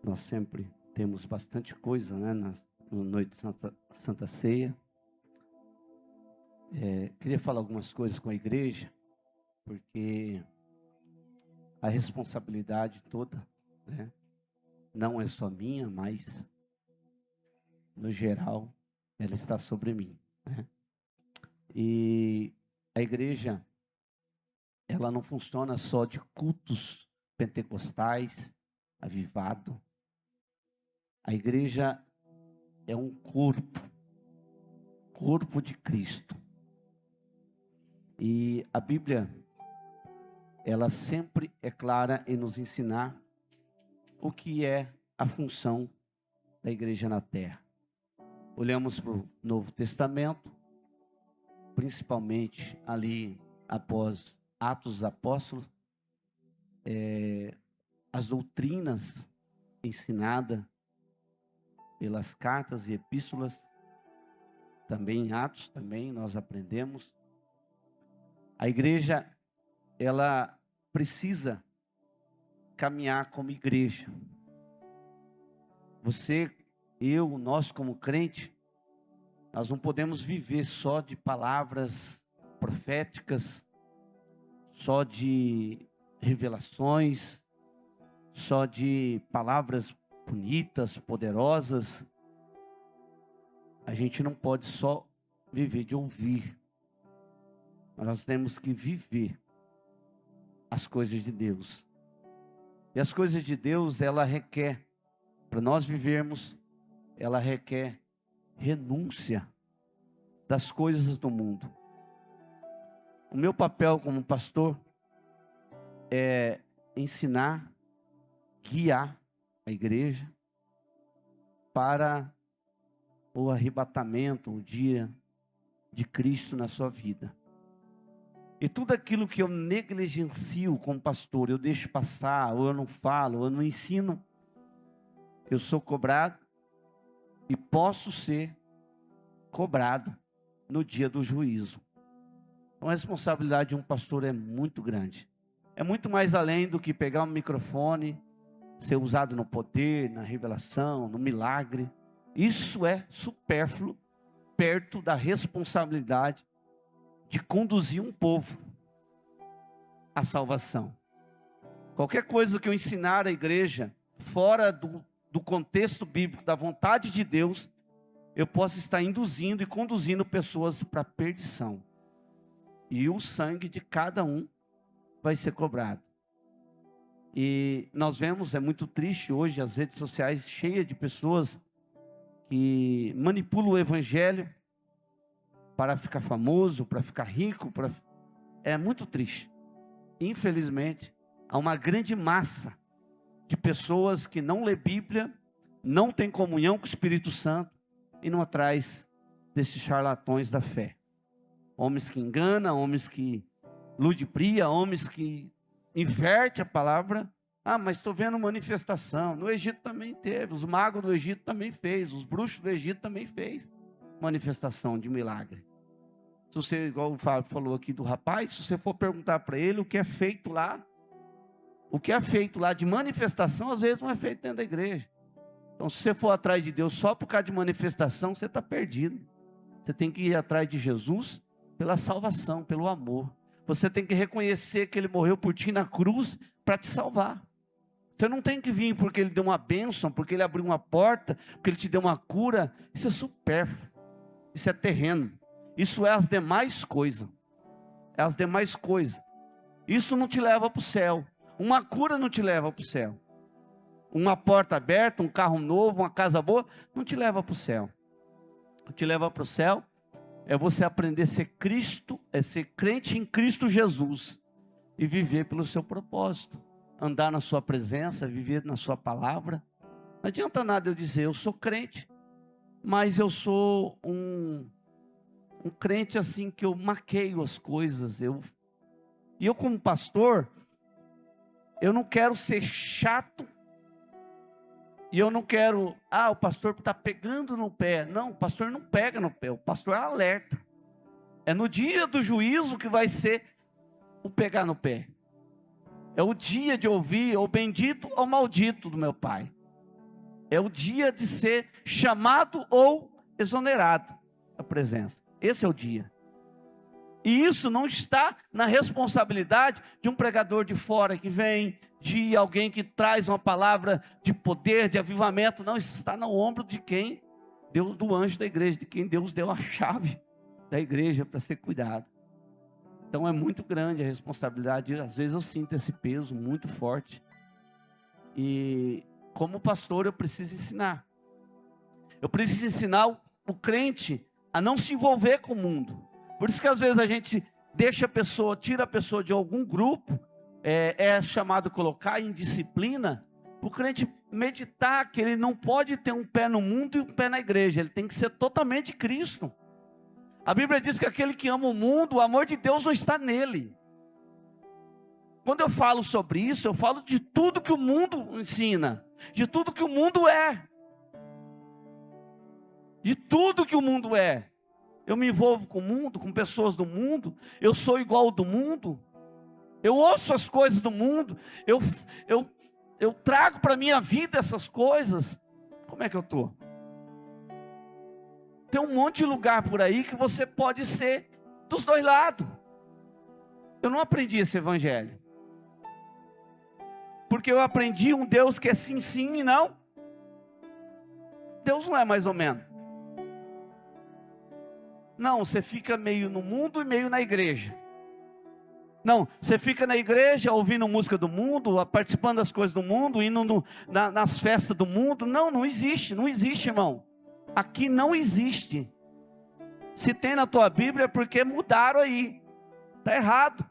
Nós sempre temos bastante coisa, né, na noite de Santa Ceia. Queria falar algumas coisas com a igreja, porque a responsabilidade toda, né, não é só minha, mas no geral ela está sobre mim, né? E a igreja, ela não funciona só de cultos pentecostais, avivado. A igreja é um corpo de Cristo. E a Bíblia, ela sempre é clara em nos ensinar o que é a função da igreja na terra. Olhamos para o Novo Testamento, principalmente ali após Atos dos Apóstolos, as doutrinas ensinadas pelas cartas e epístolas, também em Atos, também nós aprendemos. A igreja, ela precisa caminhar como igreja. Você, eu, nós como crente, nós não podemos viver só de palavras proféticas, só de revelações, só de palavras bonitas, poderosas. A gente não pode só viver de ouvir. Nós temos que viver as coisas de Deus. E as coisas de Deus, ela requer, para nós vivermos, ela requer renúncia das coisas do mundo. O meu papel como pastor é ensinar, guiar a igreja para o arrebatamento, o dia de Cristo na sua vida. E tudo aquilo que eu negligencio como pastor, eu deixo passar, ou eu não falo, ou eu não ensino, eu sou cobrado e posso ser cobrado no dia do juízo. Então a responsabilidade de um pastor é muito grande. É muito mais além do que pegar um microfone, ser usado no poder, na revelação, no milagre. Isso é supérfluo perto da responsabilidade de conduzir um povo à salvação. Qualquer coisa que eu ensinar à igreja fora do contexto bíblico, da vontade de Deus, eu posso estar induzindo e conduzindo pessoas para a perdição. E o sangue de cada um vai ser cobrado. E nós vemos, é muito triste hoje, as redes sociais cheias de pessoas que manipulam o evangelho para ficar famoso, para ficar rico, é muito triste. Infelizmente, há uma grande massa de pessoas que não lê Bíblia, não tem comunhão com o Espírito Santo e não atrás desses charlatões da fé. Homens que enganam, homens que ludibriam, homens que invertem a palavra. Ah, mas estou vendo manifestação. No Egito também teve, os magos do Egito também fez, os bruxos do Egito também fez manifestação de milagre. Se você, igual o Fábio falou aqui do rapaz, se você for perguntar para ele o que é feito lá de manifestação, às vezes não é feito dentro da igreja. Então, se você for atrás de Deus só por causa de manifestação, você está perdido. Você tem que ir atrás de Jesus pela salvação, pelo amor. Você tem que reconhecer que Ele morreu por ti na cruz para te salvar. Você não tem que vir porque Ele deu uma bênção, porque Ele abriu uma porta, porque Ele te deu uma cura. Isso é supérfluo. Isso é terreno. Isso é as demais coisas. É as demais coisas. Isso não te leva para o céu. Uma cura não te leva para o céu. Uma porta aberta, um carro novo, uma casa boa, não te leva para o céu. O que te leva para o céu é você aprender a ser Cristo, é ser crente em Cristo Jesus e viver pelo seu propósito. Andar na sua presença, viver na sua palavra. Não adianta nada eu dizer, eu sou crente, mas eu sou um crente assim que eu maqueio as coisas. E eu como pastor, eu não quero ser chato. E eu não quero, o pastor está pegando no pé. Não, o pastor não pega no pé, o pastor alerta. É no dia do juízo que vai ser o pegar no pé. É o dia de ouvir, ou bendito ou maldito do meu pai. É o dia de ser chamado ou exonerado da presença. Esse é o dia. E isso não está na responsabilidade de um pregador de fora que vem, de alguém que traz uma palavra de poder, de avivamento. Não, isso está no ombro de quem? Deus, do anjo da igreja, de quem Deus deu a chave da igreja para ser cuidado. Então é muito grande a responsabilidade. Às vezes eu sinto esse peso muito forte. E como pastor eu preciso ensinar. Eu preciso ensinar o crente a não se envolver com o mundo. Por isso que às vezes a gente deixa a pessoa, tira a pessoa de algum grupo, é chamado colocar em disciplina, o crente meditar que ele não pode ter um pé no mundo e um pé na igreja, ele tem que ser totalmente Cristo. A Bíblia diz que aquele que ama o mundo, o amor de Deus não está nele. Quando eu falo sobre isso, eu falo de tudo que o mundo ensina, de tudo que o mundo é. De tudo que o mundo é. Eu me envolvo com o mundo, com pessoas do mundo, eu sou igual ao do mundo, eu ouço as coisas do mundo, eu trago para a minha vida essas coisas. Como é que eu estou? Tem um monte de lugar por aí que você pode ser dos dois lados. Eu não aprendi esse evangelho, porque eu aprendi um Deus que é sim, sim e não. Deus não é mais ou menos. Não, você fica meio no mundo e meio na igreja. Não, você fica na igreja ouvindo música do mundo, participando das coisas do mundo, indo nas festas do mundo. Não, não existe, irmão. Aqui não existe. Se tem na tua Bíblia é porque mudaram aí. Está errado.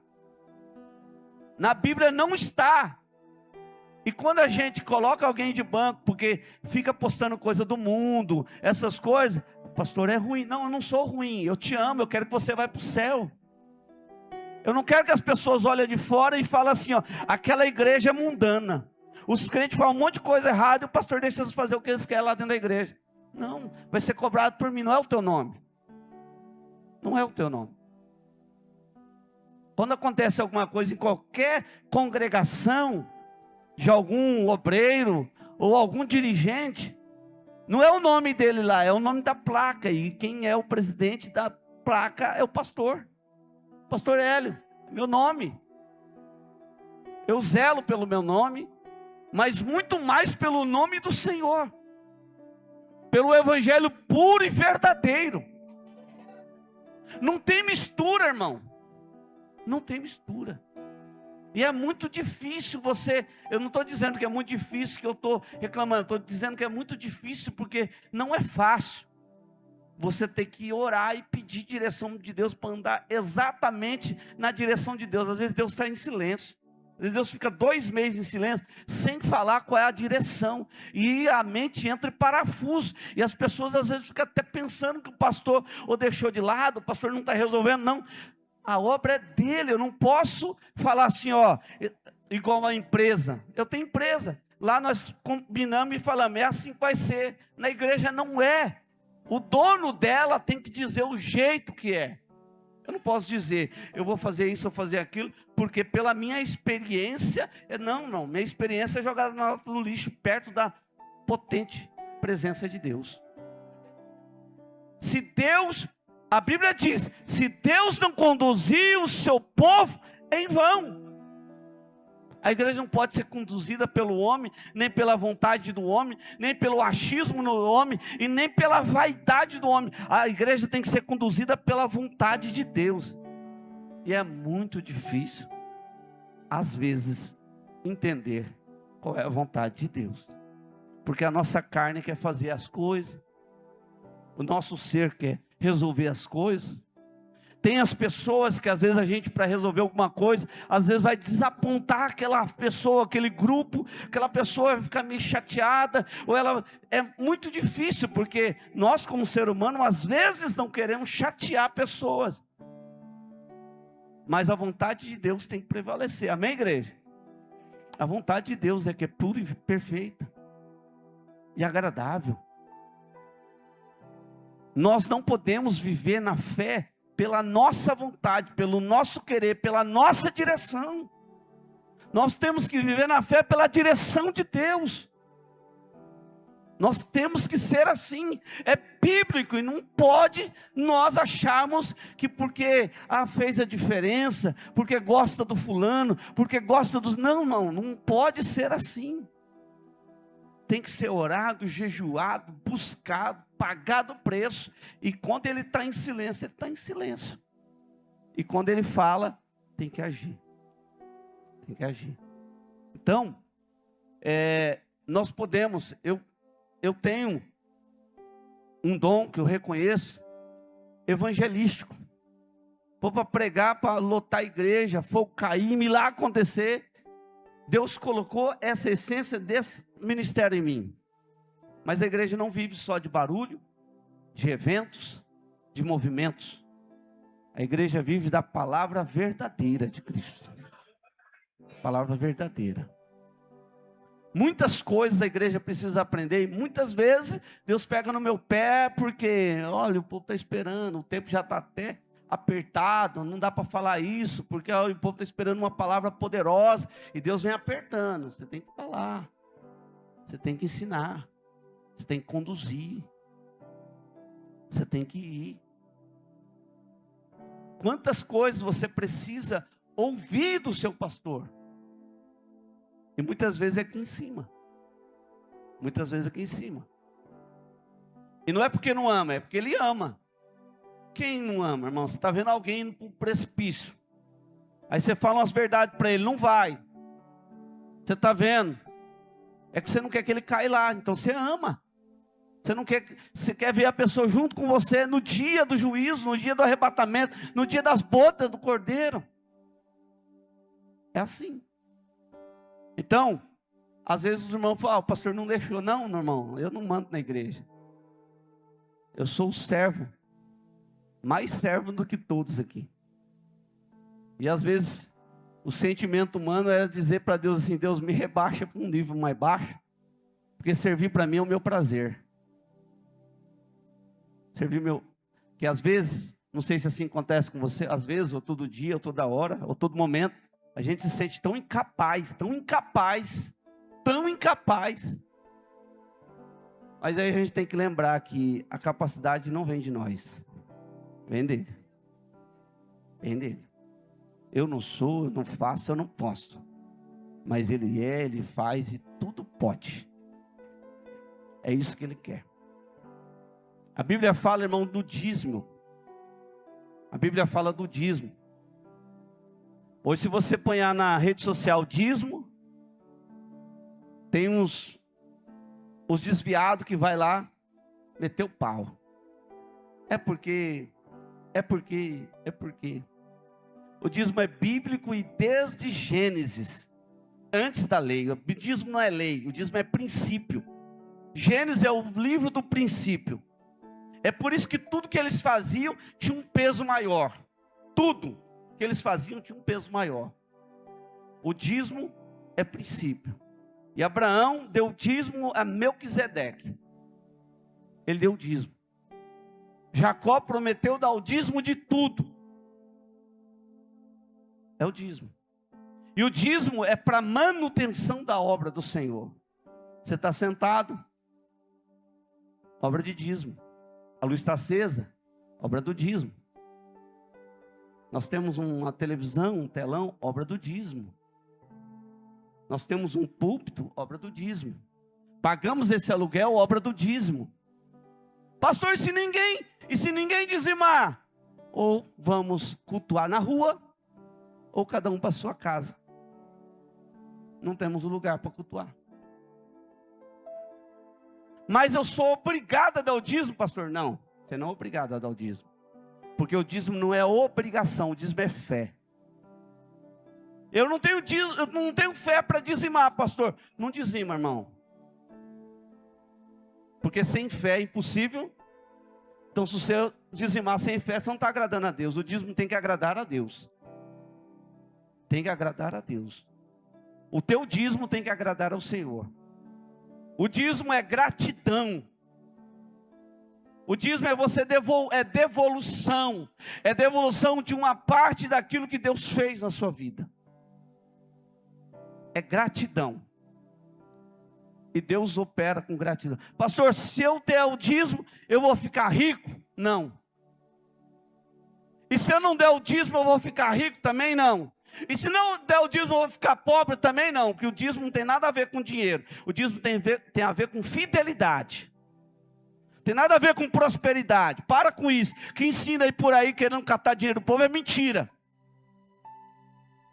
Na Bíblia não está. E quando a gente coloca alguém de banco, porque fica postando coisa do mundo, essas coisas, pastor, é ruim. Não, eu não sou ruim, eu te amo, eu quero que você vá para o céu. Eu não quero que as pessoas olhem de fora e falem assim, ó, aquela igreja é mundana. Os crentes falam um monte de coisa errada e o pastor deixa eles fazer o que eles querem lá dentro da igreja. Não, vai ser cobrado por mim, não é o teu nome. Não é o teu nome. Quando acontece alguma coisa em qualquer congregação, de algum obreiro ou algum dirigente, não é o nome dele lá, é o nome da placa, e quem é o presidente da placa é o pastor Hélio, meu nome. Eu zelo pelo meu nome, mas muito mais pelo nome do Senhor, pelo evangelho puro e verdadeiro. Não tem mistura, irmão, não tem mistura. E é muito difícil você, eu não estou dizendo que é muito difícil, que eu estou reclamando, estou dizendo que é muito difícil, porque não é fácil. Você tem que orar e pedir direção de Deus para andar exatamente na direção de Deus. Às vezes Deus está em silêncio. Às vezes Deus fica 2 meses em silêncio, sem falar qual é a direção. E a mente entra em parafuso. E as pessoas às vezes ficam até pensando que o pastor ou deixou de lado, o pastor não está resolvendo, não. A obra é dele, eu não posso falar assim, ó, igual a empresa. Eu tenho empresa, lá nós combinamos e falamos, é assim que vai ser. Na igreja não é. O dono dela tem que dizer o jeito que é. Eu não posso dizer, eu vou fazer isso ou fazer aquilo, porque pela minha experiência, não, minha experiência é jogada no lixo, perto da potente presença de Deus. Se Deus... A Bíblia diz, se Deus não conduzir o seu povo, é em vão. A igreja não pode ser conduzida pelo homem, nem pela vontade do homem, nem pelo achismo no homem, e nem pela vaidade do homem. A igreja tem que ser conduzida pela vontade de Deus. E é muito difícil, às vezes, entender qual é a vontade de Deus. Porque a nossa carne quer fazer as coisas, o nosso ser quer resolver as coisas. Tem as pessoas que às vezes a gente, para resolver alguma coisa, às vezes vai desapontar aquela pessoa, aquele grupo, aquela pessoa vai ficar meio chateada, ou ela é muito difícil, porque nós como ser humano, às vezes não queremos chatear pessoas, mas a vontade de Deus tem que prevalecer, amém, igreja? A vontade de Deus é que é pura e perfeita, e agradável. Nós não podemos viver na fé pela nossa vontade, pelo nosso querer, pela nossa direção. Nós temos que viver na fé pela direção de Deus. Nós temos que ser assim, é bíblico, e não pode nós acharmos que porque fez a diferença, porque gosta do fulano, porque gosta dos... Não pode ser assim. Tem que ser orado, jejuado, buscado, pagado o preço, e quando ele está em silêncio, ele está em silêncio, e quando ele fala, tem que agir, Então, nós podemos, eu tenho um dom que eu reconheço, evangelístico. For para pregar, para lotar a igreja, for cair, milagre acontecer. Deus colocou essa essência desse ministério em mim. Mas a igreja não vive só de barulho, de eventos, de movimentos. A igreja vive da palavra verdadeira de Cristo. Palavra verdadeira. Muitas coisas a igreja precisa aprender, e muitas vezes Deus pega no meu pé, porque, olha, o povo está esperando, o tempo já está até apertado, não dá para falar isso, porque o povo está esperando uma palavra poderosa, e Deus vem apertando. Você tem que falar, você tem que ensinar, você tem que conduzir, você tem que ir. Quantas coisas você precisa ouvir do seu pastor? E muitas vezes é aqui em cima. Muitas vezes aqui em cima. E não é porque não ama, é porque ele ama. Quem não ama, irmão? Você está vendo alguém indo para o precipício. Aí você fala umas verdades para ele, não vai. Você está vendo? É que você não quer que ele caia lá, então você ama. Você não quer, você quer ver a pessoa junto com você no dia do juízo, no dia do arrebatamento, no dia das bodas do cordeiro. É assim. Então, às vezes os irmãos falam, o pastor não deixou. Não, irmão, eu não mando na igreja. Eu sou o servo, mais servo do que todos aqui. E às vezes, o sentimento humano era dizer para Deus assim, Deus me rebaixa para um nível mais baixo, porque servir para mim é o meu prazer. Que às vezes, não sei se assim acontece com você, às vezes, ou todo dia, ou toda hora, ou todo momento, a gente se sente tão incapaz. Mas aí a gente tem que lembrar que a capacidade não vem de nós. Vem dele. Eu não sou, eu não faço, eu não posso. Mas ele ele faz e tudo pode. É isso que ele quer. A Bíblia fala, irmão, do dízimo. A Bíblia fala do dízimo. Hoje, se você apanhar na rede social dízimo, tem os desviados que vai lá meter o pau. É porque. O dízimo é bíblico e desde Gênesis, antes da lei. O dízimo não é lei, o dízimo é princípio. Gênesis é o livro do princípio. É por isso que tudo que eles faziam tinha um peso maior. Tudo que eles faziam tinha um peso maior. O dízimo é princípio. E Abraão deu dízimo a Melquisedeque. Ele deu dízimo. Jacó prometeu dar o dízimo de tudo. É o dízimo. E o dízimo é para manutenção da obra do Senhor. Você está sentado, obra de dízimo. A luz está acesa, obra do dízimo. Nós temos uma televisão, um telão, obra do dízimo. Nós temos um púlpito, obra do dízimo. Pagamos esse aluguel, obra do dízimo. Pastor, e se ninguém dizimar? Ou vamos cultuar na rua, ou cada um para sua casa. Não temos um lugar para cultuar. Mas eu sou obrigado a dar o dízimo, pastor? Não, você não é obrigado a dar o dízimo. Porque o dízimo não é obrigação, o dízimo é fé. Eu não tenho fé para dizimar, pastor. Não dizima, irmão. Porque sem fé é impossível. Então, se você dizimar sem fé, você não está agradando a Deus. O dízimo tem que agradar a Deus. Tem que agradar a Deus. O teu dízimo tem que agradar ao Senhor. O dízimo é gratidão. O dízimo é devolução. É devolução de uma parte daquilo que Deus fez na sua vida. É gratidão. E Deus opera com gratidão. Pastor, se eu der o dízimo, eu vou ficar rico? Não. E se eu não der o dízimo, eu vou ficar rico? Também não. E se não der o dízimo, eu vou ficar pobre? Também não. Porque o dízimo não tem nada a ver com dinheiro. O dízimo tem a ver com fidelidade. Tem nada a ver com prosperidade. Para com isso. Que ensina aí por aí querendo catar dinheiro do povo é mentira.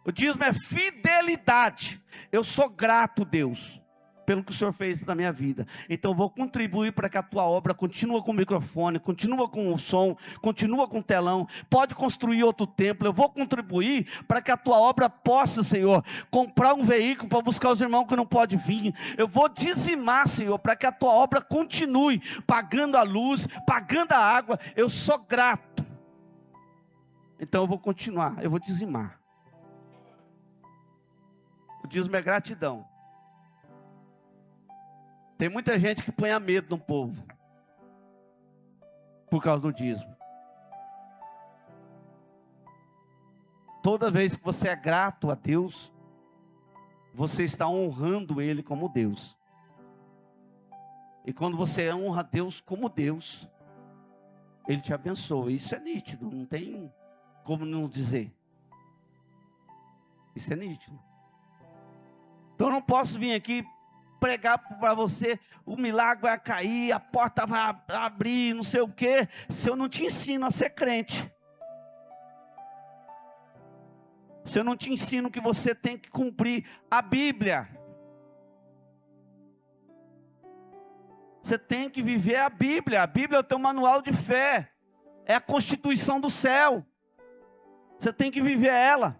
O dízimo é fidelidade. Eu sou grato, Deus, pelo que o Senhor fez na minha vida. Então eu vou contribuir para que a tua obra continue com o microfone, continue com o som, continue com o telão. Pode construir outro templo. Eu vou contribuir para que a tua obra possa, Senhor, comprar um veículo para buscar os irmãos que não podem vir. Eu vou dizimar, Senhor, para que a tua obra continue pagando a luz, pagando a água. Eu sou grato. Então eu vou continuar, eu vou dizimar. O dízimo é gratidão. Tem muita gente que põe a medo no povo por causa do dízimo. Toda vez que você é grato a Deus, você está honrando Ele como Deus. E quando você honra a Deus como Deus, Ele te abençoa. Isso é nítido, não tem como não dizer. Isso é nítido. Então eu não posso vir aqui pregar para você, o milagre vai cair, a porta vai abrir, não sei o quê, se eu não te ensino a ser crente. Se eu não te ensino que você tem que cumprir a Bíblia. Você tem que viver a Bíblia. A Bíblia é o teu manual de fé. É a constituição do céu. Você tem que viver ela.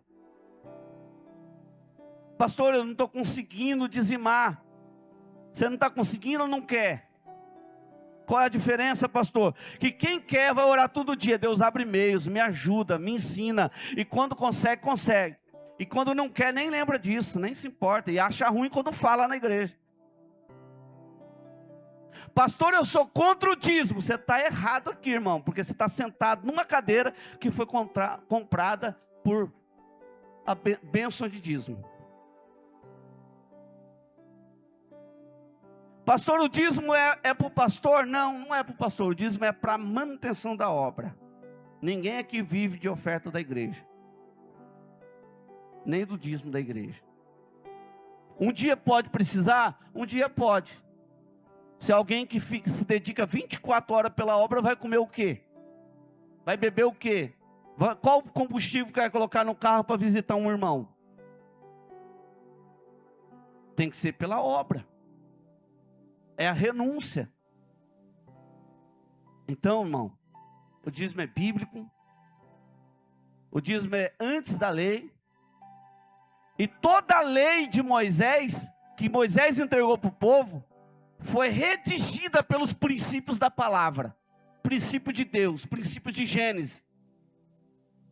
Pastor, eu não estou conseguindo dizimar. Você não está conseguindo ou não quer? Qual é a diferença, pastor? Que quem quer vai orar todo dia. Deus abre meios, me ajuda, me ensina. E quando consegue, consegue. E quando não quer, nem lembra disso, nem se importa. E acha ruim quando fala na igreja. Pastor, eu sou contra o dízimo. Você está errado aqui, irmão. Porque você está sentado numa cadeira que foi comprada por a bênção de dízimo. Pastor, o dízimo é para o pastor? Não, não é para o pastor. O dízimo é para a manutenção da obra. Ninguém aqui vive de oferta da igreja. Nem do dízimo da igreja. Um dia pode precisar? Um dia pode. Se alguém que se dedica 24 horas pela obra, vai comer o quê? Vai beber o quê? Qual combustível que vai colocar no carro para visitar um irmão? Tem que ser pela obra. É a renúncia. Então, irmão, o dízimo é bíblico. O dízimo é antes da lei. E toda a lei de Moisés, que Moisés entregou para o povo, foi redigida pelos princípios da palavra. Princípio de Deus, princípio de Gênesis.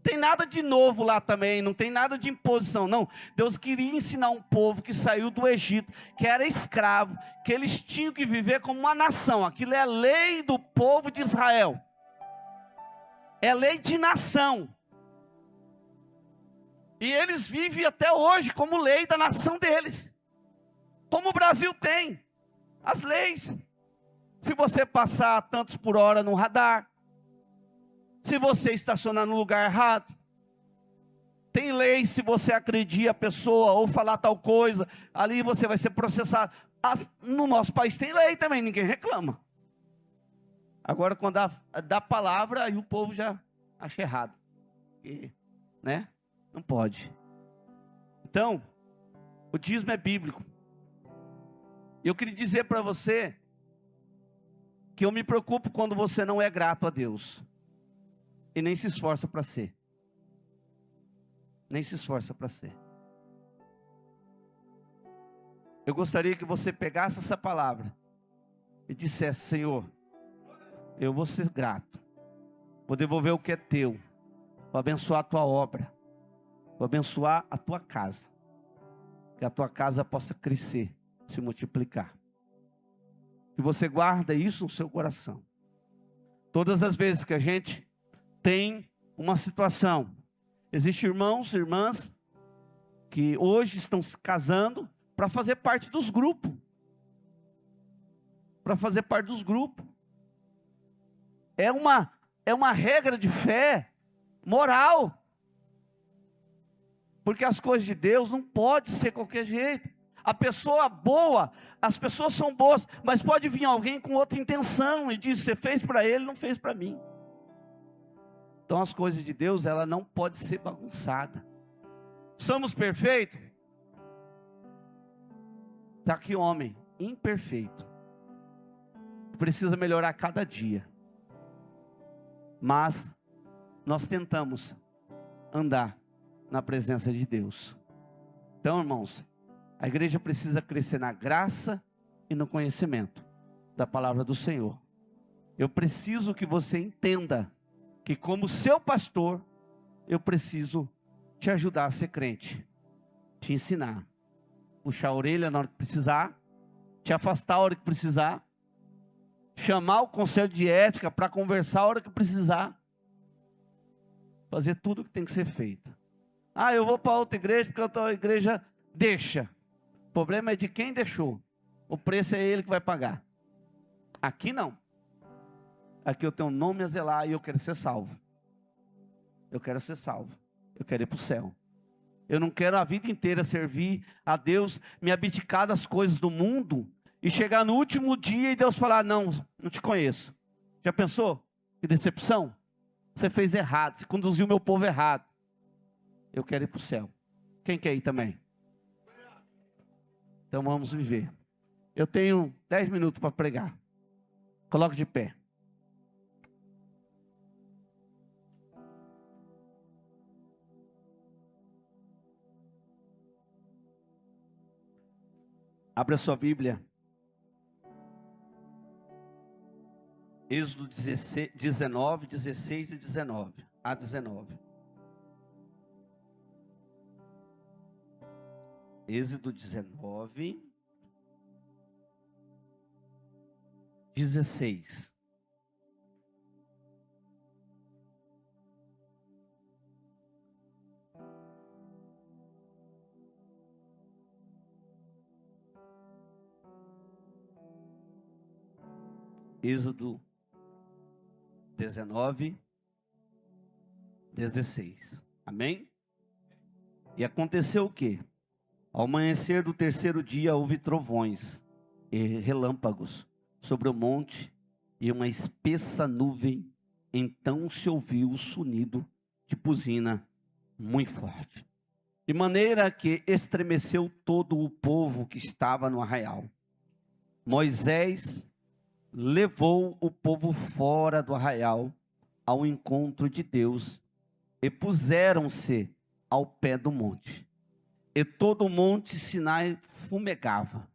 Tem nada de novo lá também, não tem nada de imposição, não. Deus queria ensinar um povo que saiu do Egito, que era escravo, que eles tinham que viver como uma nação. Aquilo é a lei do povo de Israel. É lei de nação. E eles vivem até hoje como lei da nação deles. Como o Brasil tem as leis. Se você passar tantos por hora no radar, se você estacionar no lugar errado, tem lei. Se você agredir a pessoa ou falar tal coisa, ali você vai ser processado. No nosso país tem lei também, ninguém reclama. Agora quando dá palavra, aí o povo já acha errado. E, né? Não pode. Então, o dízimo é bíblico. Eu queria dizer para você que eu me preocupo quando você não é grato a Deus. E nem se esforça para ser. Nem se esforça para ser. Eu gostaria que você pegasse essa palavra e dissesse: Senhor, eu vou ser grato. Vou devolver o que é teu. Vou abençoar a tua obra. Vou abençoar a tua casa. Que a tua casa possa crescer, se multiplicar. E você guarda isso no seu coração. Todas as vezes que a gente tem uma situação, existem irmãos e irmãs que hoje estão se casando para fazer parte dos grupos. para fazer parte dos grupos. É uma regra de fé moral. Porque as coisas de Deus não pode ser qualquer jeito. A pessoa boa, as pessoas são boas, mas pode vir alguém com outra intenção e diz: você fez para ele, não fez para mim. Então as coisas de Deus, ela não pode ser bagunçada. Somos perfeitos? Está aqui homem, imperfeito. Precisa melhorar cada dia. Mas nós tentamos andar na presença de Deus. Então, irmãos, a igreja precisa crescer na graça e no conhecimento da palavra do Senhor. Eu preciso que você entenda que, como seu pastor, eu preciso te ajudar a ser crente, te ensinar, puxar a orelha na hora que precisar, te afastar a hora que precisar, chamar o conselho de ética para conversar a hora que precisar, fazer tudo o que tem que ser feito. Ah, eu vou para outra igreja porque a outra igreja deixa. O problema é de quem deixou. O preço é ele que vai pagar. Aqui não. Aqui eu tenho um nome a zelar e eu quero ser salvo. Eu quero ser salvo. Eu quero ir para o céu. Eu não quero a vida inteira servir a Deus, me abdicar das coisas do mundo e chegar no último dia e Deus falar: não te conheço. Já pensou? Que decepção. Você fez errado, você conduziu meu povo errado. Eu quero ir para o céu. Quem quer ir também? Então vamos viver. Eu tenho 10 minutos para pregar. Coloque de pé. Abra sua Bíblia. Êxodo 19, 16 e 19. A 19. Êxodo 19, 16. Êxodo 19, 16. Amém? E aconteceu o quê? Ao amanhecer do terceiro dia houve trovões e relâmpagos sobre o monte e uma espessa nuvem. Então se ouviu o sonido de buzina muito forte, de maneira que estremeceu todo o povo que estava no arraial. Moisés levou o povo fora do arraial ao encontro de Deus e puseram-se ao pé do monte. E todo o monte Sinai fumegava,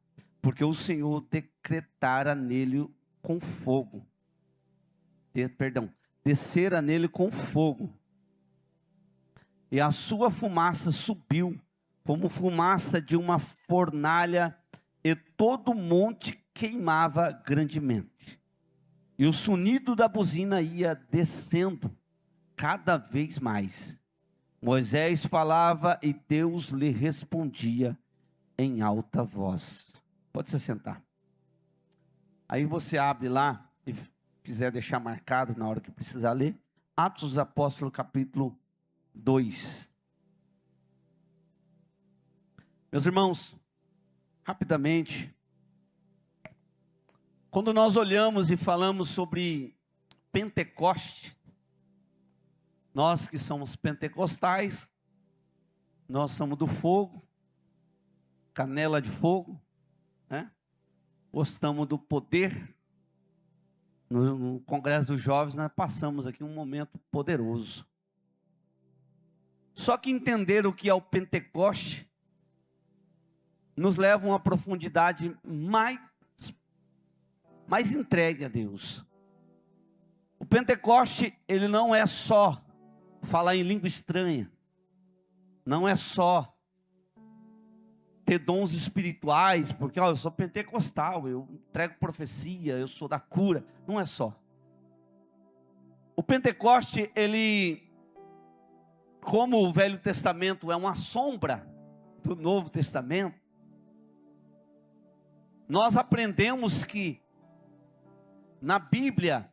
porque o Senhor decretara nele com fogo. Descera nele com fogo. E a sua fumaça subiu como fumaça de uma fornalha, e todo o monte queimava grandemente. E o sonido da buzina ia descendo cada vez mais. Moisés falava e Deus lhe respondia em alta voz. Pode se sentar. Aí você abre lá, e quiser deixar marcado na hora que precisar ler, Atos dos Apóstolos, capítulo 2. Meus irmãos, rapidamente, quando nós olhamos e falamos sobre Pentecoste, nós que somos pentecostais, nós somos do fogo, canela de fogo, né? Gostamos do poder. No Congresso dos Jovens nós passamos aqui um momento poderoso. Só que entender o que é o Pentecoste nos leva a uma profundidade mais entregue a Deus. O Pentecoste, ele não é só falar em língua estranha, não é só ter dons espirituais, porque eu sou pentecostal, eu entrego profecia, eu sou da cura. Não é só. O Pentecoste, ele, como o Velho Testamento é uma sombra do Novo Testamento, nós aprendemos que na Bíblia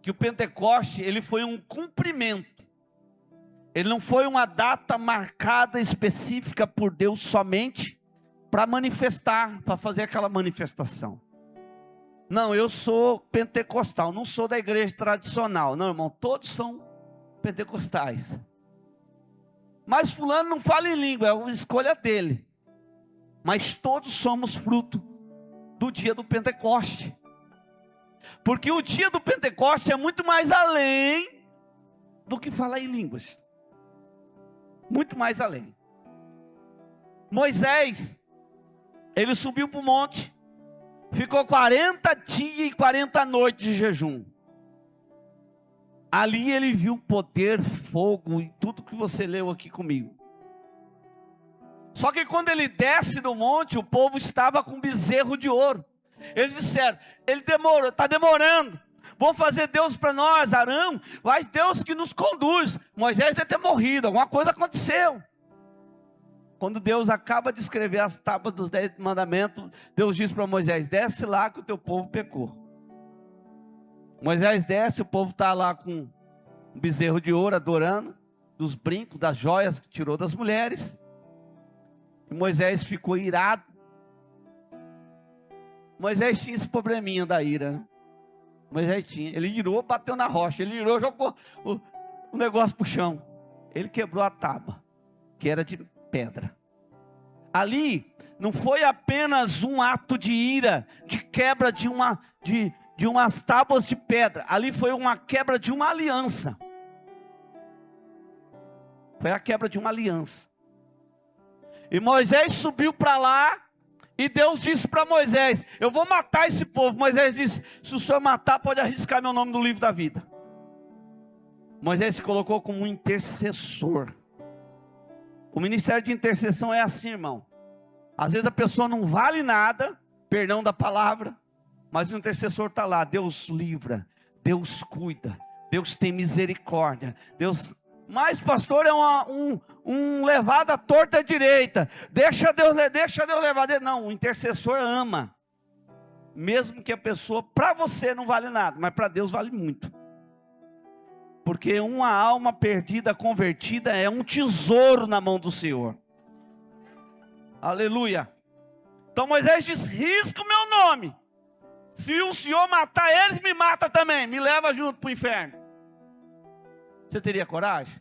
que o Pentecoste, ele foi um cumprimento. Ele não foi uma data marcada específica por Deus somente para manifestar, para fazer aquela manifestação. Não, eu sou pentecostal, não sou da igreja tradicional. Não, irmão, todos são pentecostais. Mas fulano não fala em língua, é uma escolha dele. Mas todos somos fruto do dia do Pentecoste. Porque o dia do Pentecoste é muito mais além do que falar em línguas. Muito mais além. Moisés, ele subiu para o monte, ficou 40 dias e 40 noites de jejum. Ali ele viu poder, fogo e tudo que você leu aqui comigo. Só que quando ele desce do monte, o povo estava com bezerro de ouro. Eles disseram, ele demorou, está demorando. Vamos fazer Deus para nós, Arão, mas Deus que nos conduz. Moisés deve ter morrido, alguma coisa aconteceu. Quando Deus acaba de escrever as tábuas dos 10 mandamentos, Deus diz para Moisés, desce lá que o teu povo pecou. Moisés desce, o povo está lá com um bezerro de ouro adorando, dos brincos, das joias que tirou das mulheres. E Moisés ficou irado. Moisés tinha esse probleminha da ira, né? Moisés tinha, ele irou, bateu na rocha, ele irou, jogou o negócio para o chão. Ele quebrou a tábua, que era de pedra. Ali não foi apenas um ato de ira, de quebra de umas tábuas de pedra. Ali foi uma quebra de uma aliança. Foi a quebra de uma aliança. E Moisés subiu para lá, e Deus disse para Moisés, eu vou matar esse povo. Moisés disse, se o senhor matar, pode arriscar meu nome do livro da vida. Moisés se colocou como um intercessor. O ministério de intercessão é assim, irmão. Às vezes a pessoa não vale nada, perdão da palavra, mas o intercessor está lá, Deus livra, Deus cuida, Deus tem misericórdia, Deus... Mas pastor, é um levado à torta direita, deixa Deus levar dele. Não, o intercessor ama, mesmo que a pessoa, para você não vale nada, mas para Deus vale muito. Porque uma alma perdida, convertida, é um tesouro na mão do Senhor. Aleluia. Então Moisés diz, risca o meu nome. Se o Senhor matar eles, me mata também. Me leva junto para o inferno. Você teria coragem?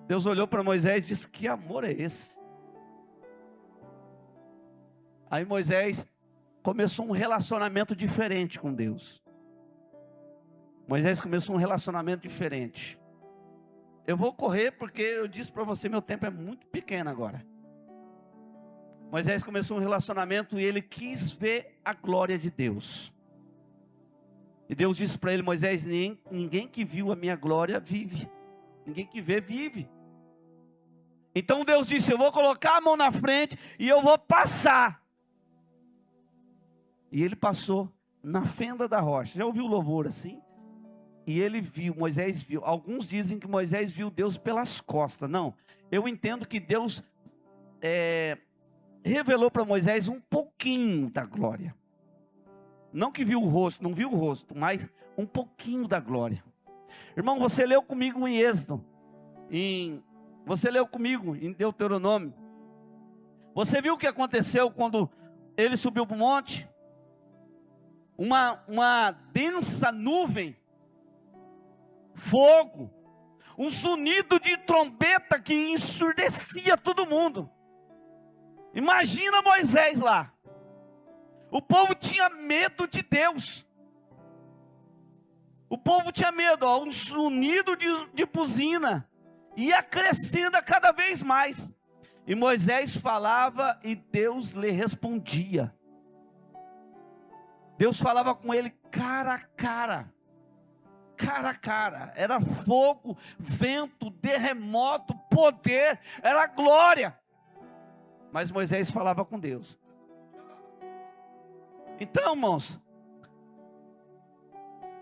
Deus olhou para Moisés e disse, que amor é esse? Aí Moisés começou um relacionamento diferente com Deus. Moisés começou um relacionamento diferente. Eu vou correr porque eu disse para você, meu tempo é muito pequeno agora. Moisés começou um relacionamento e ele quis ver a glória de Deus. E Deus disse para ele, Moisés, ninguém que viu a minha glória vive. Ninguém que vê, vive. Então Deus disse, eu vou colocar a mão na frente e eu vou passar. E ele passou na fenda da rocha. Já ouviu o louvor assim? E ele viu, Moisés viu. Alguns dizem que Moisés viu Deus pelas costas. Não, eu entendo que Deus revelou para Moisés um pouquinho da glória. Não que viu o rosto, não viu o rosto, mas um pouquinho da glória. Irmão, você leu comigo em Êxodo, você leu comigo em Deuteronômio. Você viu o que aconteceu quando ele subiu para o monte? Uma densa nuvem, fogo, um sonido de trombeta que ensurdecia todo mundo. Imagina Moisés lá. O povo tinha medo de Deus. O povo tinha medo, um sonido de buzina ia crescendo a cada vez mais. E Moisés falava e Deus lhe respondia. Deus falava com ele cara a cara. Cara a cara. Era fogo, vento, terremoto, poder, era glória. Mas Moisés falava com Deus. Então, irmãos,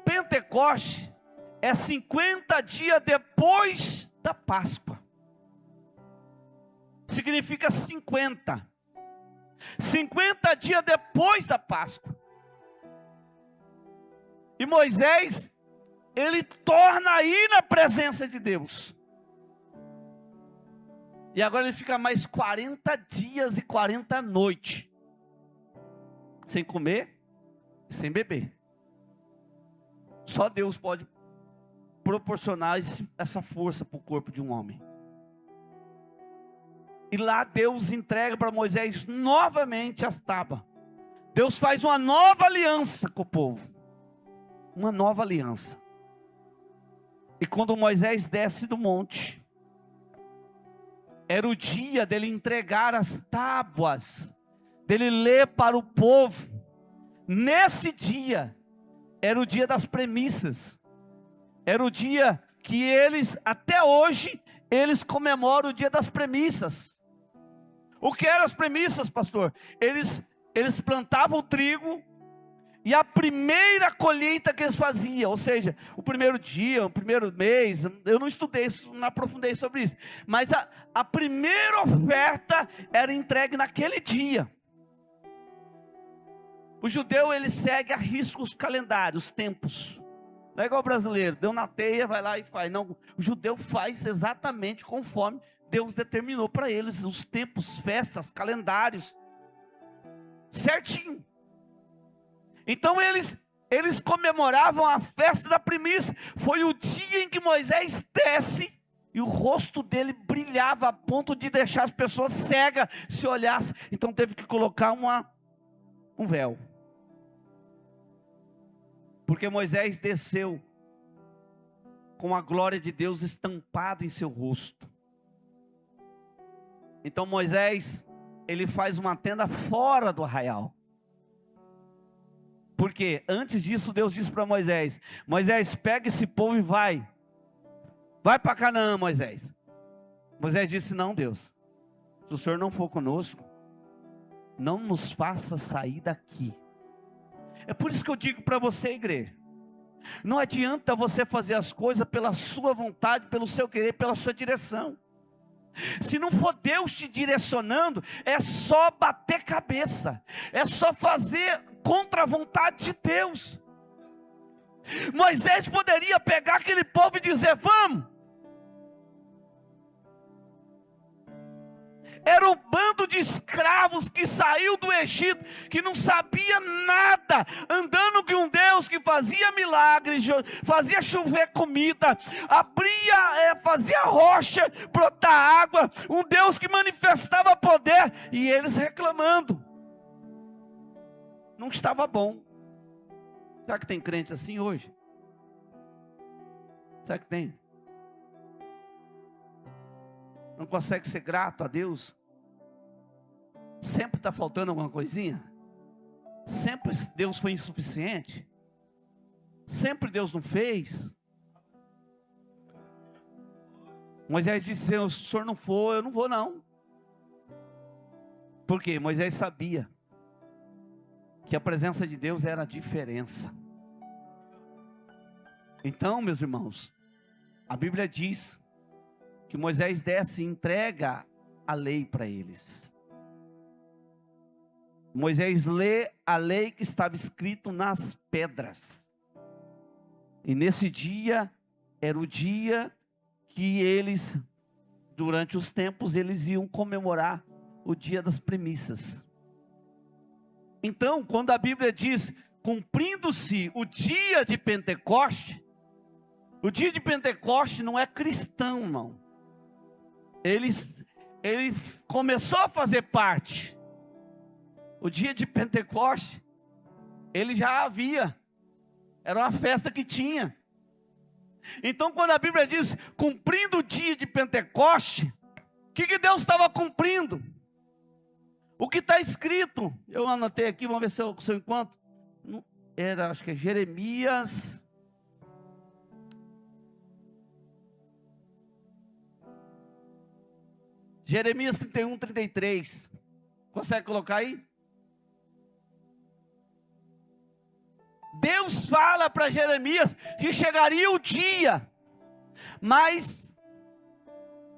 Pentecoste é 50 dias depois da Páscoa. Significa 50. 50 dias depois da Páscoa. E Moisés, ele torna a ir na presença de Deus. E agora ele fica mais 40 dias e 40 noites, sem comer e sem beber. Só Deus pode proporcionar essa força para o corpo de um homem. E lá Deus entrega para Moisés novamente as tábuas. Deus faz uma nova aliança com o povo. Uma nova aliança. E quando Moisés desce do monte, era o dia dele entregar as tábuas, dele ler para o povo. Nesse dia, era o dia das premissas. Era o dia que eles, até hoje, eles comemoram o dia das premissas. O que eram as premissas, pastor? Eles plantavam o trigo, e a primeira colheita que eles faziam, ou seja, o primeiro dia, o primeiro mês, eu não estudei isso, não aprofundei sobre isso, mas a primeira oferta era entregue naquele dia. O judeu, ele segue a risco os calendários, os tempos. Não é igual o brasileiro, deu na teia, vai lá e faz. Não, o judeu faz exatamente conforme Deus determinou para eles, os tempos, festas, calendários, certinho. Então eles comemoravam a festa da primícia. Foi o dia em que Moisés desce, e o rosto dele brilhava a ponto de deixar as pessoas cegas se olhassem. Então teve que colocar um véu, porque Moisés desceu com a glória de Deus estampada em seu rosto. Então Moisés, ele faz uma tenda fora do arraial. Porque antes disso Deus disse para Moisés: Moisés, pega esse povo e vai para Canaã, Moisés. Moisés disse: não, Deus, se o Senhor não for conosco, não nos faça sair daqui. É por isso que eu digo para você, igreja, não adianta você fazer as coisas pela sua vontade, pelo seu querer, pela sua direção. Se não for Deus te direcionando, é só bater cabeça, é só fazer contra a vontade de Deus. Moisés poderia pegar aquele povo e dizer: vamos. Era um bando de escravos que saiu do Egito, que não sabia nada, andando com um Deus que fazia milagres, fazia chover comida, fazia rocha brotar água, um Deus que manifestava poder, e eles reclamando. Não estava bom. Será que tem crente assim hoje? Será que tem? Não consegue ser grato a Deus? Sempre está faltando alguma coisinha? Sempre Deus foi insuficiente? Sempre Deus não fez? Moisés disse: se o senhor não for, eu não vou não. Por quê? Moisés sabia que a presença de Deus era a diferença. Então, meus irmãos, a Bíblia diz que Moisés desce e entrega a lei para eles. Moisés lê a lei que estava escrito nas pedras. E nesse dia, era o dia que eles, durante os tempos, eles iam comemorar o dia das premissas. Então, quando a Bíblia diz, cumprindo-se o dia de Pentecoste, o dia de Pentecoste não é cristão, não. Ele começou a fazer parte. O dia de Pentecoste, ele já havia. Era uma festa que tinha. Então, quando a Bíblia diz, cumprindo o dia de Pentecoste, o que Deus estava cumprindo? O que está escrito, eu anotei aqui, vamos ver se eu encontro. Era, acho que é Jeremias. Jeremias 31, 33. Consegue colocar aí? Deus fala para Jeremias que chegaria o dia, mas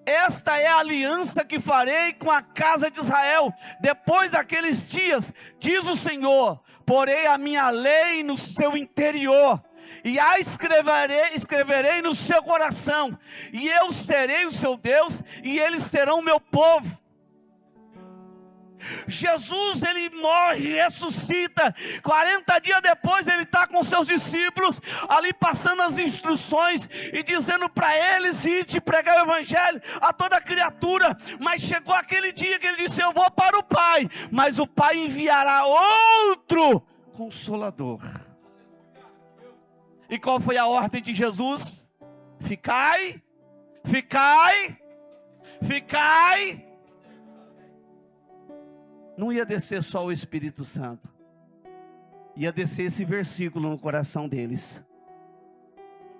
esta é a aliança que farei com a casa de Israel. Depois daqueles dias, diz o Senhor, porei a minha lei no seu interior e a escreverei no seu coração, e eu serei o seu Deus, e eles serão o meu povo. Jesus, ele morre, ressuscita. 40 dias depois ele está com seus discípulos ali passando as instruções e dizendo para eles: ide pregar o evangelho a toda criatura. Mas chegou aquele dia que ele disse: eu vou para o Pai, mas o Pai enviará outro Consolador. E qual foi a ordem de Jesus? Ficai, ficai, ficai. Não ia descer só o Espírito Santo, ia descer esse versículo no coração deles.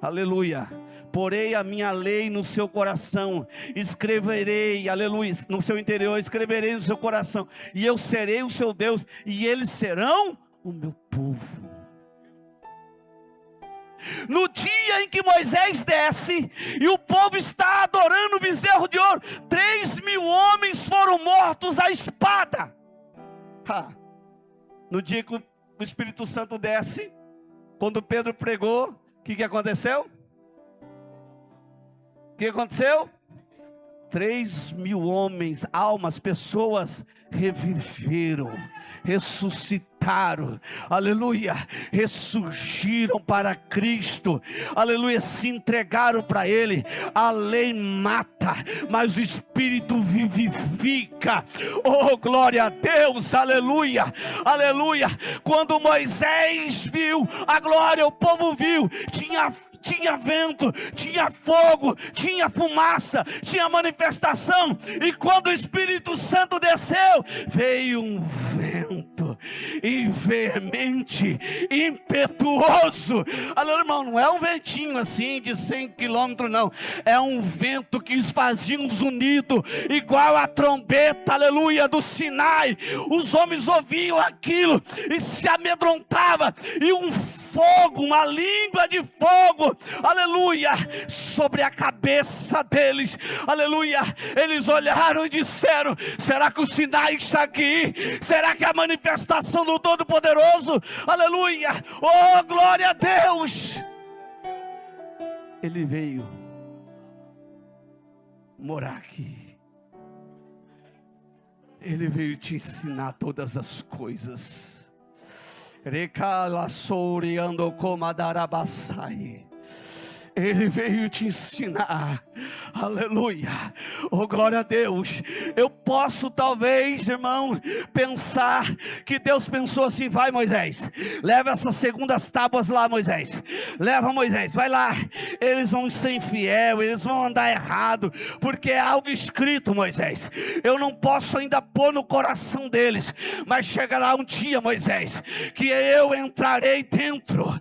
Aleluia. Porei a minha lei no seu coração, escreverei, aleluia, no seu interior, escreverei no seu coração, e eu serei o seu Deus, e eles serão o meu povo. No dia em que Moisés desce e o povo está adorando o bezerro de ouro, 3.000 homens foram mortos à espada. No dia que o Espírito Santo desce, quando Pedro pregou, o que aconteceu? O que aconteceu? 3.000 homens, almas, pessoas reviveram, ressuscitaram, aleluia, ressurgiram para Cristo, aleluia, se entregaram para Ele. A lei mata, mas o Espírito vivifica. Oh, glória a Deus, aleluia, aleluia. Quando Moisés viu a glória, o povo viu, tinha vento, tinha fogo, tinha fumaça, tinha manifestação. E quando o Espírito Santo desceu, veio um vento veemente, impetuoso. Alô, irmão, não é um ventinho assim de 100 quilômetros, não. É um vento que fazia um zunido igual a trombeta, aleluia, do Sinai. Os homens ouviam aquilo e se amedrontavam, e um fogo, uma língua de fogo, aleluia, sobre a cabeça deles, aleluia. Eles olharam e disseram: será que o Sinai está aqui? Será que a manifestação do Todo-Poderoso, aleluia, oh glória a Deus, Ele veio morar aqui. Ele veio te ensinar todas as coisas. Ele veio te ensinar, aleluia, oh glória a Deus. Eu posso talvez, irmão, pensar que Deus pensou assim: vai Moisés, leva essas segundas tábuas lá, Moisés, leva Moisés, vai lá, eles vão ser infiel, eles vão andar errado, porque é algo escrito, Moisés, eu não posso ainda pôr no coração deles, mas chegará um dia, Moisés, que eu entrarei dentro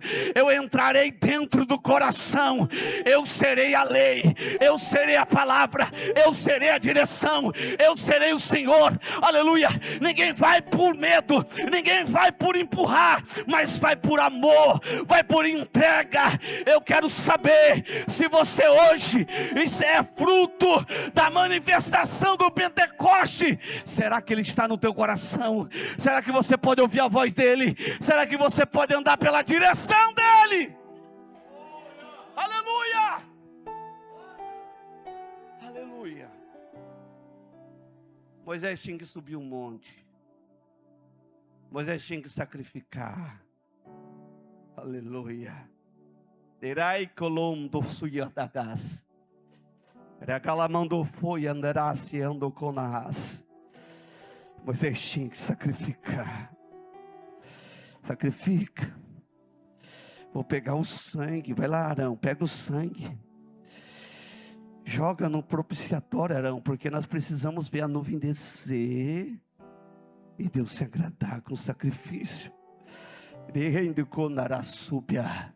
do coração. Eu serei a lei, eu serei a palavra, eu serei a direção, eu serei o Senhor, aleluia. Ninguém vai por medo, ninguém vai por empurrar, mas vai por amor, vai por entrega. Eu quero saber se você hoje, isso é fruto da manifestação do Pentecoste. Será que Ele está no teu coração? Será que você pode ouvir a voz dEle? Será que você pode andar pela direção dEle? Aleluia! Aleluia! Moisés tinha que subir um monte. Moisés tinha que sacrificar. Aleluia! Terai colom do suiadagas. Regalamando foi andarás e ando com nas. Moisés tinha que sacrificar. Sacrifica. Vou pegar o sangue, vai lá Arão, pega o sangue, joga no propiciatório Arão, porque nós precisamos ver a nuvem descer, e Deus se agradar com o sacrifício. Rende com Arasúbia,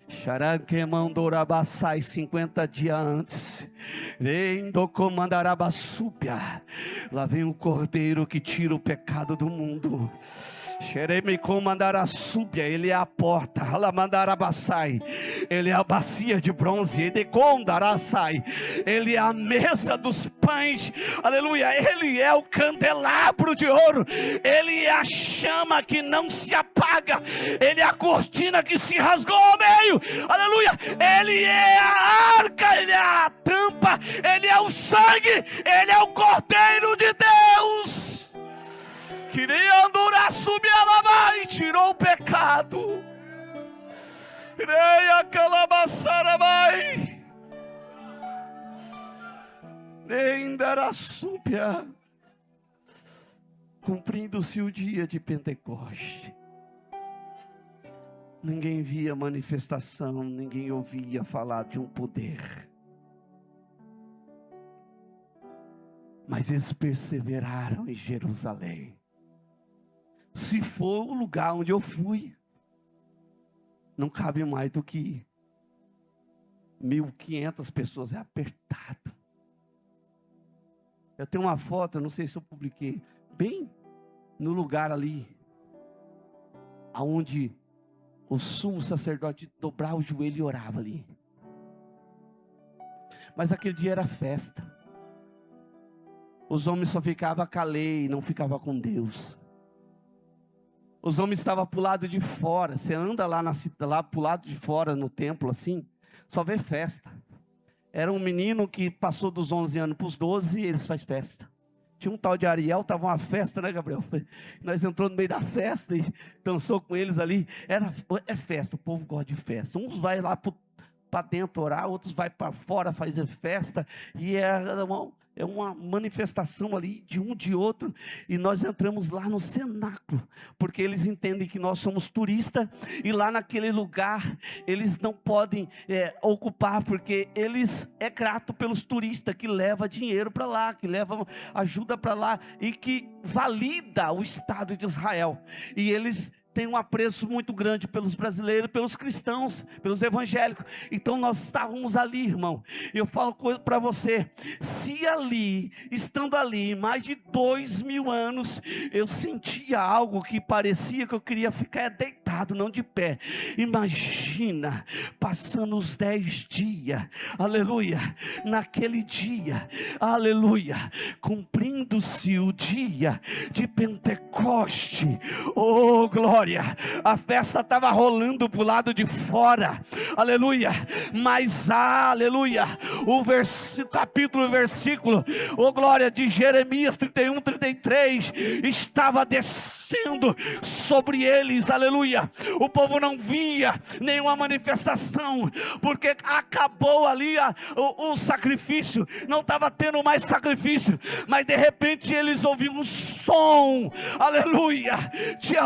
Xaranquemandorabasai, 50 dias antes, Rendo Comandarabasúbia, lá vem o Cordeiro que tira o pecado do mundo. Xereme com mandara súbia, ele é a porta. Alamandarabassai, ele é a bacia de bronze. Edecondarassai, ele é a mesa dos pães. Aleluia, ele é o candelabro de ouro. Ele é a chama que não se apaga. Ele é a cortina que se rasgou ao meio. Aleluia, ele é a arca, ele é a tampa, ele é o sangue, ele é o Cordeiro de Deus. Queria andurar, subir a lavar e tirou o pecado. Reia calabaçarabai. Neindara súbia. Cumprindo-se o dia de Pentecoste. Ninguém via manifestação, ninguém ouvia falar de um poder. Mas eles perseveraram em Jerusalém. Se for o lugar onde eu fui, não cabe mais do que 1.500 pessoas, é apertado. Eu tenho uma foto, eu não sei se eu publiquei, bem no lugar ali, aonde o sumo sacerdote dobrava o joelho e orava ali. Mas aquele dia era festa. Os homens só ficavam com a lei, não ficavam com Deus. Os homens estavam para o lado de fora. Você anda lá para o lado de fora no templo assim, só vê festa. Era um menino que passou dos 11 anos para os 12 e eles fazem festa. Tinha um tal de Ariel, estava uma festa, né, Gabriel? Nós entramos no meio da festa e dançou com eles ali. É festa, o povo gosta de festa. Uns vai lá para dentro orar, outros vai para fora fazer festa. E é uma manifestação ali de um de outro. E nós entramos lá no cenáculo, porque eles entendem que nós somos turistas. E lá naquele lugar, eles não podem ocupar, porque eles é grato pelos turistas que levam dinheiro para lá, que levam ajuda para lá, e que valida o Estado de Israel. E eles tem um apreço muito grande pelos brasileiros, pelos cristãos, pelos evangélicos. Então nós estávamos ali, irmão. E eu falo para você, se ali, estando ali, mais de 2.000 anos, eu sentia algo que parecia que eu queria ficar deitado, não de pé. Imagina, passando os 10 dias, aleluia, naquele dia, aleluia, cumprindo-se o dia de Pentecoste, oh glória. A festa estava rolando para o lado de fora, aleluia, mas aleluia, o capítulo e versículo, oh glória, de Jeremias 31, 33, estava descendo sobre eles, aleluia. O povo não via nenhuma manifestação, porque acabou ali o sacrifício, não estava tendo mais sacrifício, mas de repente eles ouviram um som, aleluia, de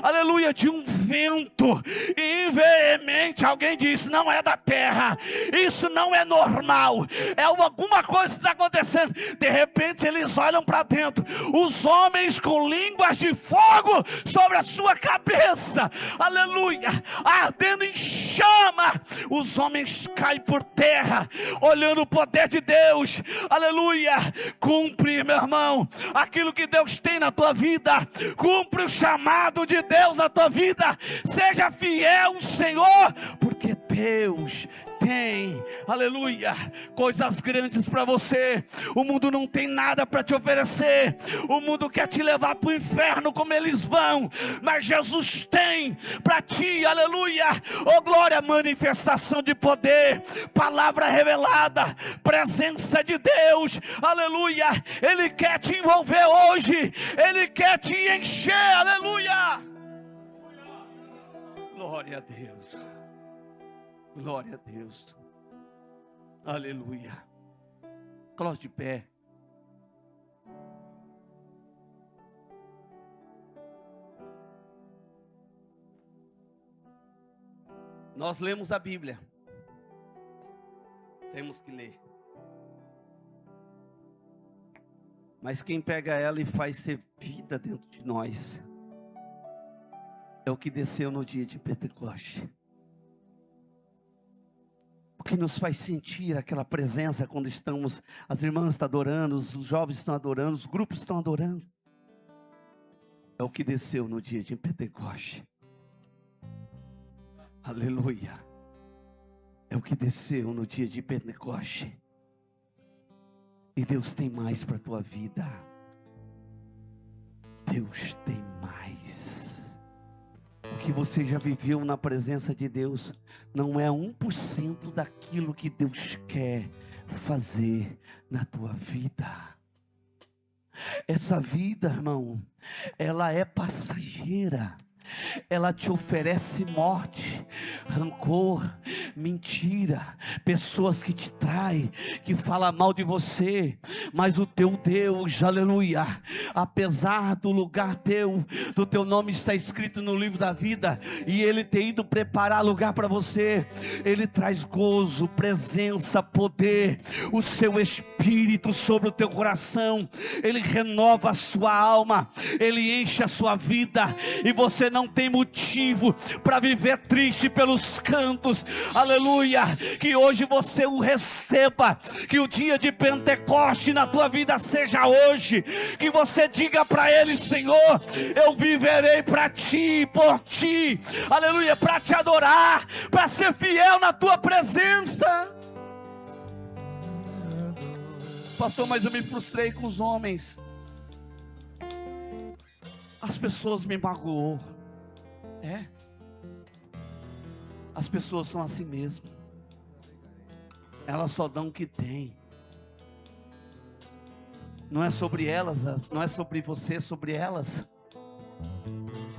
aleluia, de um vento e veemente. Alguém diz, não é da terra, isso não é normal, é alguma coisa que está acontecendo. De repente eles olham para dentro, os homens com línguas de fogo sobre a sua cabeça, aleluia, ardendo em chama. Os homens caem por terra, olhando o poder de Deus, aleluia. Cumpre, meu irmão, aquilo que Deus tem na tua vida. Cumpre o chamado de Deus na tua vida. Seja fiel, Senhor, porque Deus tem, aleluia, coisas grandes para você. O mundo não tem nada para te oferecer. O mundo quer te levar para o inferno como eles vão, mas Jesus tem para ti, aleluia, oh glória, manifestação de poder, palavra revelada, presença de Deus, aleluia. Ele quer te envolver hoje, Ele quer te encher, aleluia. Glória a Deus. Glória a Deus, aleluia. Coloque de pé. Nós lemos a Bíblia, temos que ler, mas quem pega ela e faz ser vida dentro de nós, é o que desceu no dia de Pentecoste. O que nos faz sentir aquela presença quando as irmãs estão adorando, os jovens estão adorando, os grupos estão adorando. É o que desceu no dia de Pentecoste. Aleluia. É o que desceu no dia de Pentecoste. E Deus tem mais para a tua vida. Deus tem mais. O que você já viveu na presença de Deus não é 1% daquilo que Deus quer fazer na tua vida. Essa vida, irmão, ela é passageira. Ela te oferece morte, rancor, mentira, pessoas que te traem, que falam mal de você, mas o teu Deus, aleluia, apesar do lugar do teu nome está escrito no livro da vida, e Ele tem ido preparar lugar para você, Ele traz gozo, presença, poder, o seu Espírito sobre o teu coração, Ele renova a sua alma, Ele enche a sua vida, e você não tem motivo para viver triste pelos cantos, aleluia, que hoje você o receba, que o dia de Pentecoste na tua vida seja hoje, que você diga para Ele: Senhor, eu viverei para Ti, por Ti, aleluia, para Te adorar, para ser fiel na Tua presença. Pastor, mas eu me frustrei com os homens, as pessoas me magoou. As pessoas são assim mesmo. Elas só dão o que tem. Não é sobre elas, não é sobre você, é sobre elas.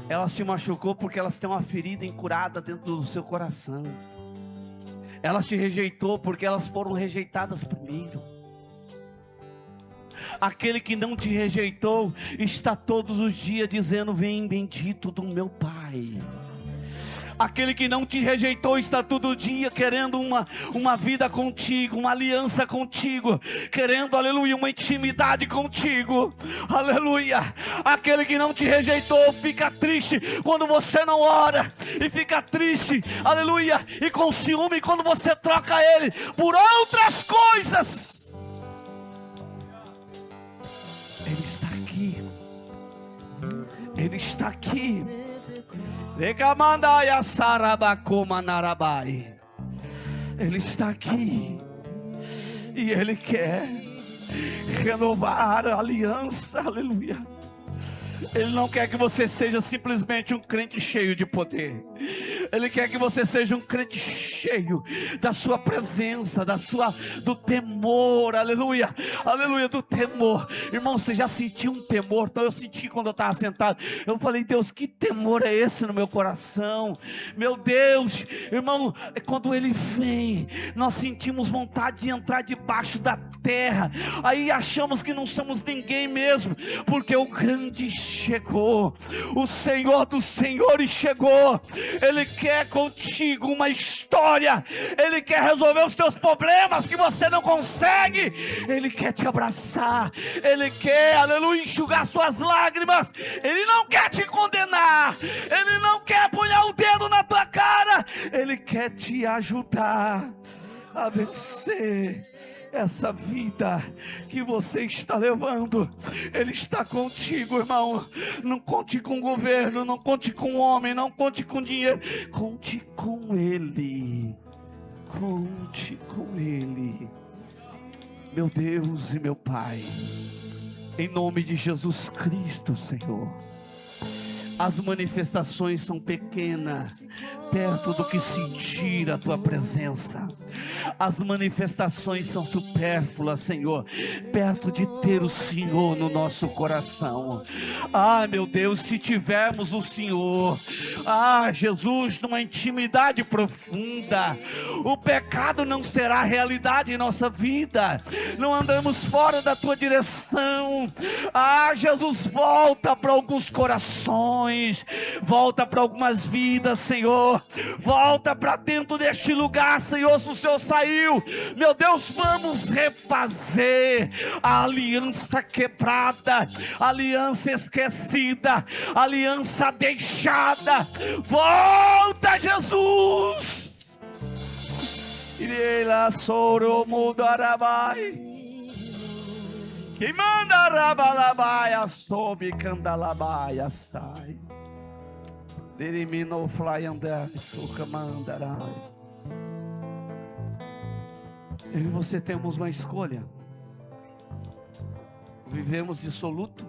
Elas te machucou porque elas têm uma ferida incurada dentro do seu coração. Elas te rejeitou porque elas foram rejeitadas primeiro. Aquele que não te rejeitou está todos os dias dizendo: vem bendito do meu Pai. Aquele que não te rejeitou está todo dia querendo uma vida contigo, uma aliança contigo, querendo, aleluia, uma intimidade contigo, aleluia. Aquele que não te rejeitou fica triste quando você não ora, e fica triste, aleluia, e com ciúme quando você troca ele por outras coisas. Ele está aqui. Ele está aqui. Ele está aqui. E Ele quer renovar a aliança. Aleluia. Ele não quer que você seja simplesmente um crente cheio de poder. Ele quer que você seja um crente cheio da sua presença, do temor, aleluia, aleluia, do temor. Irmão, você já sentiu um temor? Então eu senti quando eu estava sentado. Eu falei: Deus, que temor é esse no meu coração? Meu Deus, irmão, quando Ele vem, nós sentimos vontade de entrar debaixo da terra. Aí achamos que não somos ninguém mesmo, porque o grande chegou, o Senhor dos Senhores chegou. Ele quer contigo uma história. Ele quer resolver os teus problemas que você não consegue. Ele quer te abraçar. Ele quer, aleluia, enxugar suas lágrimas. Ele não quer te condenar. Ele não quer apunhar o dedo na tua cara. Ele quer te ajudar a vencer essa vida que você está levando. Ele está contigo, irmão. Não conte com o governo, não conte com o homem, não conte com dinheiro. Conte com Ele. Conte com Ele. Meu Deus e meu Pai, em nome de Jesus Cristo, Senhor. As manifestações são pequenas perto do que sentir a tua presença. As manifestações são supérfluas, Senhor, perto de ter o Senhor no nosso coração. Ah, meu Deus, se tivermos o Senhor, Jesus, numa intimidade profunda, o pecado não será realidade em nossa vida. Não andamos fora da tua direção. Jesus, volta para alguns corações, volta para algumas vidas, Senhor. Volta para dentro deste lugar, Senhor. Se o Senhor saiu, meu Deus, vamos refazer a aliança quebrada, a aliança esquecida, a aliança deixada. Volta, Jesus. Quem manda rabalabaia, sobe, candalabaia, sai. Derimino flyandai, suca mandarai. Eu e você temos uma escolha. Vivemos dissoluto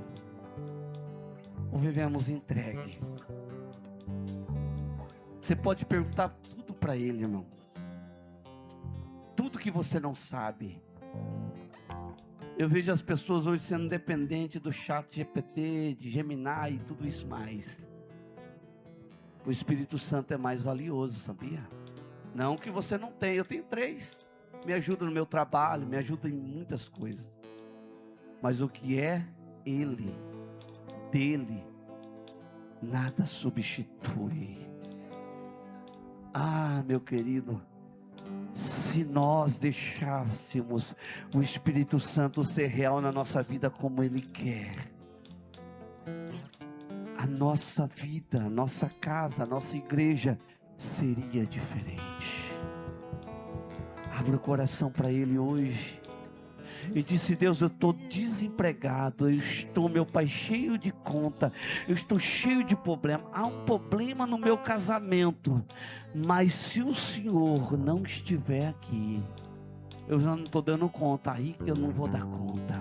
ou vivemos entregue? Você pode perguntar tudo para Ele, irmão. Tudo que você não sabe. Eu vejo as pessoas hoje sendo dependentes do chat GPT, de Gemini e tudo isso mais. O Espírito Santo é mais valioso, sabia? Não que você não tenha, eu tenho 3. Me ajuda no meu trabalho, me ajuda em muitas coisas. Mas o que é Ele, dele, nada substitui. Ah, meu querido, se nós deixássemos o Espírito Santo ser real na nossa vida como Ele quer, a nossa vida, a nossa casa, a nossa igreja seria diferente. Abra o coração para Ele hoje. E disse: Deus, eu estou desempregado, eu estou, meu Pai, cheio de conta, eu estou cheio de problema. Há um problema no meu casamento, mas se o Senhor não estiver aqui, eu já não estou dando conta, aí que eu não vou dar conta.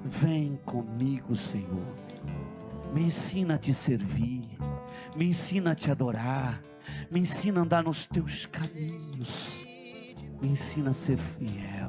Vem comigo, Senhor, me ensina a te servir, me ensina a te adorar, me ensina a andar nos teus caminhos, me ensina a ser fiel.